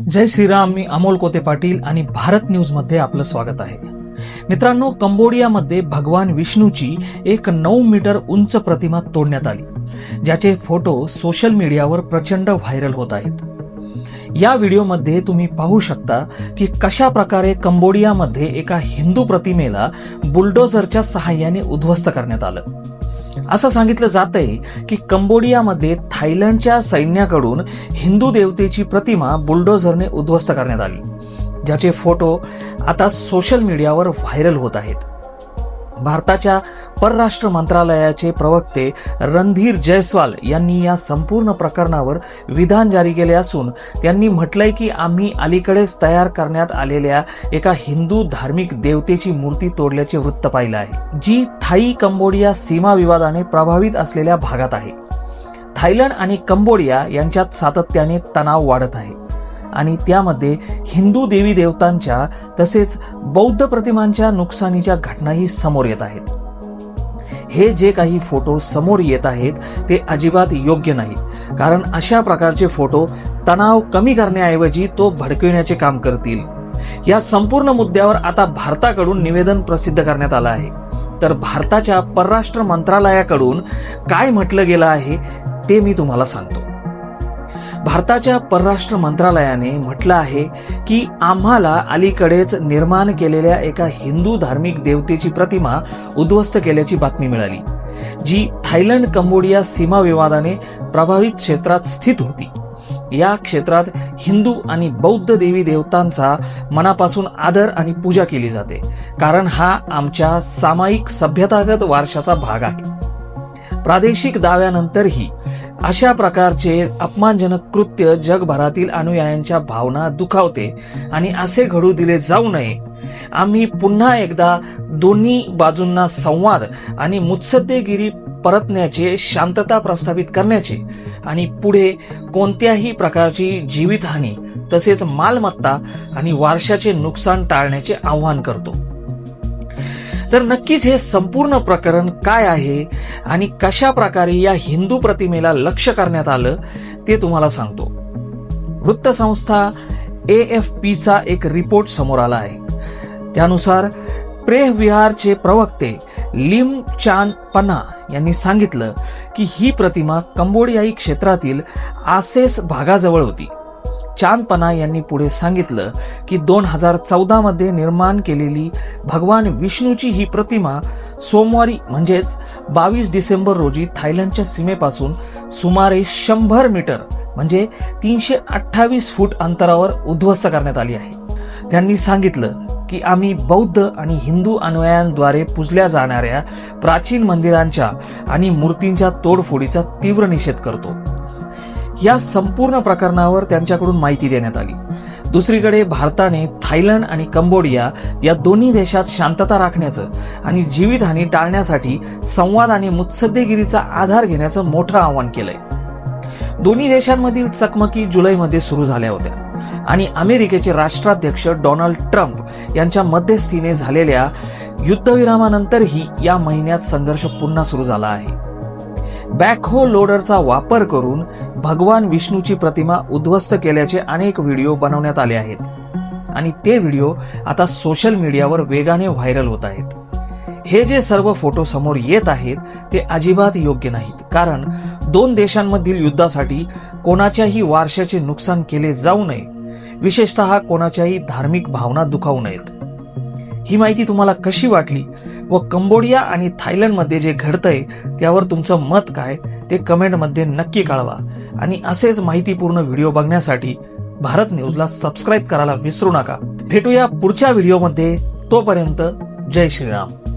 जय श्रीराम. मी अमोल कोते पाटील आणि भारत न्यूज मध्ये आपलं स्वागत आहे. मित्रांनो, कंबोडियामध्ये भगवान विष्णूची एक 9 मीटर उंच प्रतिमा तोडण्यात आली, ज्याचे फोटो सोशल मीडियावर प्रचंड व्हायरल होत आहेत. या व्हिडिओमध्ये तुम्ही पाहू शकता की कशा प्रकारे कंबोडियामध्ये एका हिंदू प्रतिमेला बुलडोझरच्या सहाय्याने उद्ध्वस्त करण्यात आलं. असं सांगितलं जातंय की कंबोडियामध्ये थायलंडच्या सैन्याकडून हिंदू देवतेची प्रतिमा बुलडोझरने उद्ध्वस्त करण्यात आली, ज्याचे फोटो आता सोशल मीडियावर व्हायरल होत आहेत. भारताच्या परराष्ट्र मंत्रालयाचे प्रवक्ते रणधीर जयस्वाल यांनी या संपूर्ण प्रकरणावर विधान जारी केले असून त्यांनी म्हटलंय की आम्ही अलीकडेच तयार करण्यात आलेल्या एका हिंदू धार्मिक देवतेची मूर्ती तोडल्याचे वृत्त पाहिलं आहे, जी थाई कंबोडिया सीमा विवादाने प्रभावित असलेल्या भागात आहे. थायलंड आणि कंबोडिया यांच्यात सातत्याने तणाव वाढत आहे आणि त्यामध्ये हिंदू देवी देवतांच्या तसेच बौद्ध प्रतिमांच्या नुकसानीच्या घटनाही समोर येत आहेत. हे जे काही फोटो समोर येत आहेत ते अजिबात योग्य नाहीत, कारण अशा प्रकारचे फोटो तणाव कमी करण्याऐवजी तो भडकविण्याचे काम करतील. या संपूर्ण मुद्द्यावर आता भारताकडून निवेदन प्रसिद्ध करण्यात आलं आहे. तर भारताच्या परराष्ट्र मंत्रालयाकडून काय म्हटलं गेलं आहे ते मी तुम्हाला सांगतो. भारताच्या परराष्ट्र मंत्रालयाने म्हटलं आहे की आम्हाला अलीकडेच निर्माण केलेल्या एका हिंदू धार्मिक देवतेची प्रतिमा उद्ध्वस्त केल्याची बातमी मिळाली, जी थायलंड कंबोडिया सीमा विवादाने प्रभावित क्षेत्रात स्थित होती. या क्षेत्रात हिंदू आणि बौद्ध देवी देवतांचा मनापासून आदर आणि पूजा केली जाते, कारण हा आमच्या सामायिक सभ्यतागत वारशाचा भाग आहे. प्रादेशिक दाव्यानंतरही अशा प्रकारचे अपमानजनक कृत्य जगभरातील अनुयायांच्या भावना दुखावते आणि असे घडू दिले जाऊ नये. आम्ही पुन्हा एकदा दोन्ही बाजूंना संवाद आणि मुत्सद्देगिरी परतण्याचे, शांतता प्रस्थापित करण्याचे आणि पुढे कोणत्याही प्रकारची जीवितहानी तसेच मालमत्ता आणि वारशाचे नुकसान टाळण्याचे आवाहन करतो. तर नक्कीच हे संपूर्ण प्रकरण काय आहे आणि कशा प्रकारे या हिंदू प्रतिमेला लक्ष्य करण्यात आलं ते तुम्हाला सांगतो. वृत्तसंस्था AFPचा एक रिपोर्ट समोर आला आहे. त्यानुसार प्रेह विहारचे प्रवक्ते लिम चान पना यांनी सांगितलं की ही प्रतिमा कंबोडियाई क्षेत्रातील आसेस भागाजवळ होती. चांदपना यांनी पुढे सांगितलं की 2014 मध्ये निर्माण केलेली भगवान विष्णूची ही प्रतिमा सोमवारी म्हणजेच 22 डिसेंबर रोजी थायलंडच्या सीमेपासून सुमारे 100 मीटर म्हणजे 328 फूट अंतरावर उद्ध्वस्त करण्यात आली आहे. त्यांनी सांगितलं की आम्ही बौद्ध आणि हिंदू अनुयायांद्वारे पूजल्या जाणाऱ्या प्राचीन मंदिरांच्या आणि मूर्तींच्या तोडफोडीचा तीव्र निषेध करतो. या संपूर्ण प्रकरणावर त्यांच्याकडून माहिती देण्यात आली. दुसरीकडे भारताने थायलंड आणि कंबोडिया या दोन्ही देशात शांतता राखण्याचं आणि जीवितहानी टाळण्यासाठी संवाद आणि मुत्सद्देगिरीचा आधार घेण्याचं मोठं आवाहन केलंय. दोन्ही देशांमधील चकमकी जुलैमध्ये सुरू झाल्या होत्या आणि अमेरिकेचे राष्ट्राध्यक्ष डोनाल्ड ट्रम्प यांच्या मध्यस्थीने झालेल्या युद्धविरामानंतरही या महिन्यात संघर्ष पुन्हा सुरू झाला आहे. बॅकहो लोडरचा वापर करून भगवान विष्णूची प्रतिमा उद्ध्वस्त केल्याचे अनेक व्हिडिओ बनवण्यात आले आहेत आणि ते व्हिडिओ आता सोशल मीडियावर वेगाने व्हायरल होत आहेत. हे जे सर्व फोटो समोर येत आहेत ते अजिबात योग्य नाहीत, कारण दोन देशांमधील युद्धासाठी कोणाच्याही वारशाचे नुकसान केले जाऊ नये, विशेषतः कोणाच्याही धार्मिक भावना दुखावू नयेत. ही माहिती तुम्हाला कशी वाटली व कंबोडिया आणि थायलंडमध्ये जे घडतंय त्यावर तुमचं मत काय ते कमेंटमध्ये नक्की कळवा आणि असेच माहितीपूर्ण व्हिडिओ बघण्यासाठी भारत न्यूजला सबस्क्राईब करायला विसरू नका. भेटूया पुढच्या व्हिडिओमध्ये. तोपर्यंत जय श्रीराम.